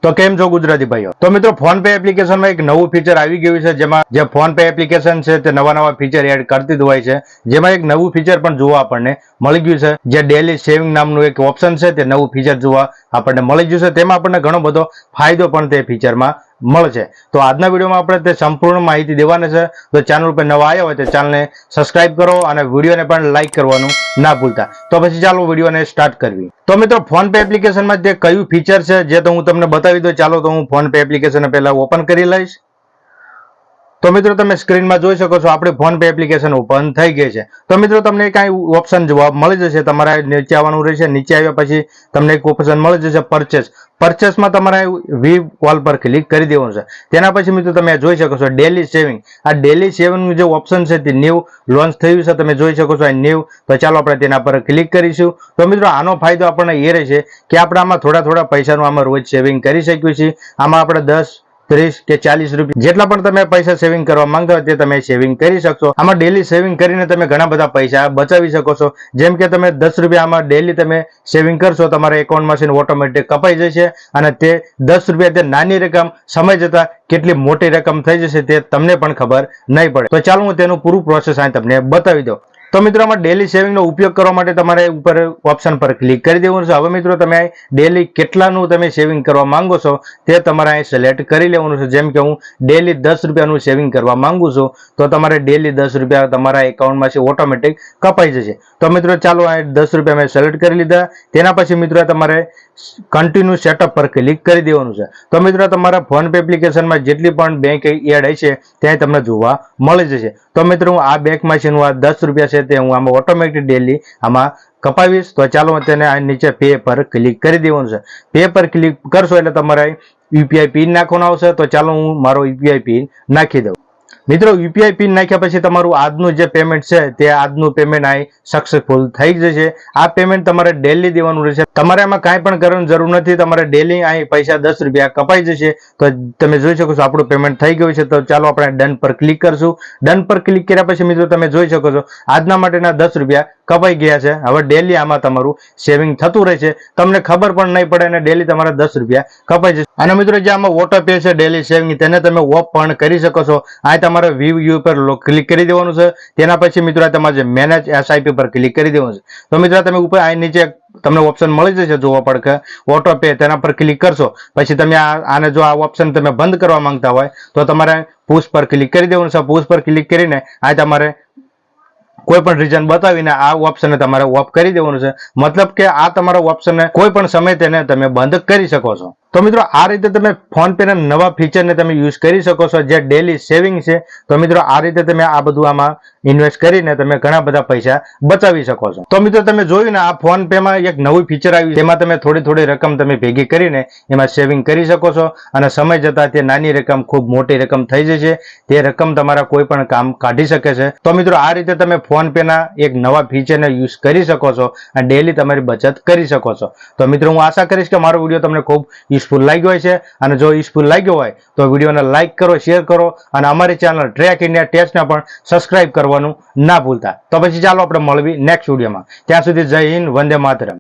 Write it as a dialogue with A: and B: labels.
A: તો કેમ છો ગુજરાતી ભાઈઓ? તો મિત્રો ફોન પે એપ્લિકેશનમાં એક નવું ફીચર આવી ગયું છે, જેમાં જે ફોન પે એપ્લિકેશન છે તે નવા ફીચર એડ કરતી જ હોય છે. જેમાં એક નવું ફીચર પણ જોવા આપણને મળી ગયું છે, જે ડેલી સેવિંગ નામનું એક ઓપ્શન છે તે નવું ફીચર જોવા આપણને મળી ગયું છે. તેમાં આપણને ઘણો બધો ફાયદો પણ તે ફીચરમાં મળશે. તો આજના વિડીયોમાં આપણે તે સંપૂર્ણ માહિતી દેવાની છે. તો ચેનલ ઉપર નવા આવ્યા હોય તો ચેનલને સબસ્ક્રાઇબ કરો અને વિડીયોને પણ લાઈક કરવાનું ના ભૂલતા. તો પછી ચાલો વિડીયોને સ્ટાર્ટ કરવી. તો મિત્રો ફોન પે એપ્લિકેશનમાં તે કયું ફીચર છે જે તો હું તમને બતાવી દઉં. ચાલો તો હું ફોન પે એપ્લિકેશન પહેલા ઓપન કરી લઈશ. તો મિત્રો તમે સ્ક્રીનમાં જોઈ શકો છો આપણી ફોન પે એપ્લિકેશન ઓપન થઈ ગઈ છે. તો મિત્રો તમને કાંઈ ઓપ્શન જોવા મળી જશે. તમારે નીચે આવવાનું રહેશે. નીચે આવ્યા પછી તમને એક ઓપ્શન મળી જશે પરચેસ. પરચેસમાં તમારે વી કોલ પર ક્લિક કરી દેવાનું છે. તેના પછી મિત્રો તમે જોઈ શકો છો ડેલી સેવિંગ. આ ડેલી સેવિંગનું જે ઓપ્શન છે તે ન્યૂ લોન્ચ થયું છે. તમે જોઈ શકો છો આ ન્યૂ. તો ચાલો આપણે તેના પર ક્લિક કરીશું. તો મિત્રો આનો ફાયદો આપણને એ રહેશે કે આપણે આમાં થોડા પૈસાનું આમાં રોજ સેવિંગ કરી શકીએ છીએ. આમાં આપણે 10, 30 કે 40 રૂપિયા જેટલા પણ તમે પૈસા સેવિંગ કરવા માંગતા હોય તે તમે સેવિંગ કરી શકશો. આમાં ડેલી સેવિંગ કરીને તમે ઘણા બધા પૈસા બચાવી શકો છો. જેમ કે તમે 10 રૂપિયા આમાં ડેલી તમે સેવિંગ કરશો, તમારા એકાઉન્ટમાં ઓટોમેટિક કપાઈ જશે અને તે 10 રૂપિયા તે નાની રકમ સમય જતા કેટલી મોટી રકમ થઈ જશે તે તમને પણ ખબર નહીં પડે. તો ચાલો હું તેનું પૂરું પ્રોસેસ અહીં તમને બતાવી દઉં. તો મિત્રો આમાં ડેલી સેવિંગનો ઉપયોગ કરવા માટે તમારે ઉપર ઓપ્શન પર ક્લિક કરી દેવાનું છે. હવે મિત્રો તમે ડેલી કેટલાનું તમે સેવિંગ કરવા માંગો છો તે તમારે અહીં સિલેક્ટ કરી લેવાનું છે. જેમ કે હું ડેલી 10 રૂપિયાનું સેવિંગ કરવા માંગુ છું, તો તમારે ડેલી 10 રૂપિયા તમારા એકાઉન્ટમાંથી ઓટોમેટિક કપાઈ જશે. તો મિત્રો ચાલો અહીં 10 રૂપિયા મેં સિલેક્ટ કરી લીધા. તેના પછી મિત્રો તમારે કન્ટિન્યુ સેટઅપ પર ક્લિક કરી દેવાનું છે. તો મિત્રો તમારા ફોન પે એપ્લિકેશનમાં જેટલી પણ બેંક એડ હશે ત્યાં તમને જોવા મળી જશે. તો મિત્રો હું આ બેંકમાંથી આ 10 રૂપિયા છે તે હું આમાં ઓટોમેટિક ડેલી આમાં કપાવીશ. તો ચાલો તેને આ નીચે પે પર ક્લિક કરી દેવાનું છે. પે પર ક્લિક કરશો એટલે તમારે યુપીઆઈ પિન નાખવાનો આવશે. તો ચાલો હું મારો યુપીઆઈ પિન નાખી દઉં. મિત્રો યુપીઆઈ પિન નાખ્યા પછી તમારું આજનું જે પેમેન્ટ છે તે આજનું પેમેન્ટ અહીં સક્સેસફુલ થઈ જશે. આ પેમેન્ટ તમારે ડેલી દેવાનું રહેશે. તમારે આમાં કાંઈ પણ કરવાની જરૂર નથી. તમારે ડેલી અહીં પૈસા 10 રૂપિયા કપાઈ જશે. તો તમે જોઈ શકો છો આપણું પેમેન્ટ થઈ ગયું છે. તો ચાલો આપણે ડન પર ક્લિક કરશું. ડન પર ક્લિક કર્યા પછી મિત્રો તમે જોઈ શકો છો આજના માટેના 10 રૂપિયા કપાઈ ગયા છે. હવે ડેલી આમાં તમારું સેવિંગ થતું રહેશે. તમને ખબર પણ નહીં પડે અને ડેલી તમારા 10 રૂપિયા કપાઈ જશે. અને મિત્રો જે આમાં ઓટો પે છે ડેલી સેવિંગ તેને તમે ઓફ પણ કરી શકો છો. આ તમારે વ્યૂ પર ક્લિક કરી દેવાનું છે. તેના પછી મિત્રો તમારે મેનેજ એસઆઈપી પર ક્લિક કરી દેવાનું છે. તો મિત્રો તમે ઉપર આ નીચે તમને ઓપ્શન મળી જશે જોવા પડે ઓટો પે. તેના પર ક્લિક કરશો પછી તમે આને જો આ ઓપ્શન તમે બંધ કરવા માંગતા હોય તો તમારે પુશ પર ક્લિક કરી દેવાનું છે. પુશ પર ક્લિક કરીને આ તમારે કોઈ પણ રીઝન બતાવીને આ ઓપ્શનને તમારે ઓફ કરી દેવાનું છે. મતલબ કે આ તમારા ઓપ્શનને કોઈ પણ સમય તેને તમે બંધ કરી શકો છો. તો મિત્રો આ રીતે તમે ફોન પે ના નવા ફીચરને તમે યુઝ કરી શકો છો જે ડેલી સેવિંગ છે. તો મિત્રો આ રીતે તમે આ બધું આમાં ઇન્વેસ્ટ કરીને તમે ઘણા બધા પૈસા બચાવી શકો છો. તો મિત્રો તમે જોયું ને આ ફોન પે માં એક નવું ફીચર આવ્યું. તેમાં તમે થોડી રકમ તમે ભેગી કરીને એમાં સેવિંગ કરી શકો છો અને સમય જતા તે નાની રકમ ખૂબ મોટી રકમ થઈ જશે. તે રકમ તમારા કોઈ પણ કામ કાઢી શકે છે. તો મિત્રો આ રીતે તમે ફોન પે ના એક નવા ફીચરને યુઝ કરી શકો છો અને ડેલી તમારી બચત કરી શકો છો. તો મિત્રો હું આશા કરીશ કે મારો વિડીયો તમને ખૂબ યુઝફુલ લાગ્યો હોય છે. અને જો યુઝફુલ લાગ્યો હોય તો વિડીયોને લાઈક કરો, શેર કરો અને અમારી ચેનલ ટ્રેક ઇન્ડિયા ટેસ્ટને પણ સબસ્ક્રાઇબ કરવાનું ના ભૂલતા. તો પછી ચાલો આપણે મળવી નેક્સ્ટ વિડીયોમાં. ત્યાં સુધી જય હિન્દ, વંદે માતરમ.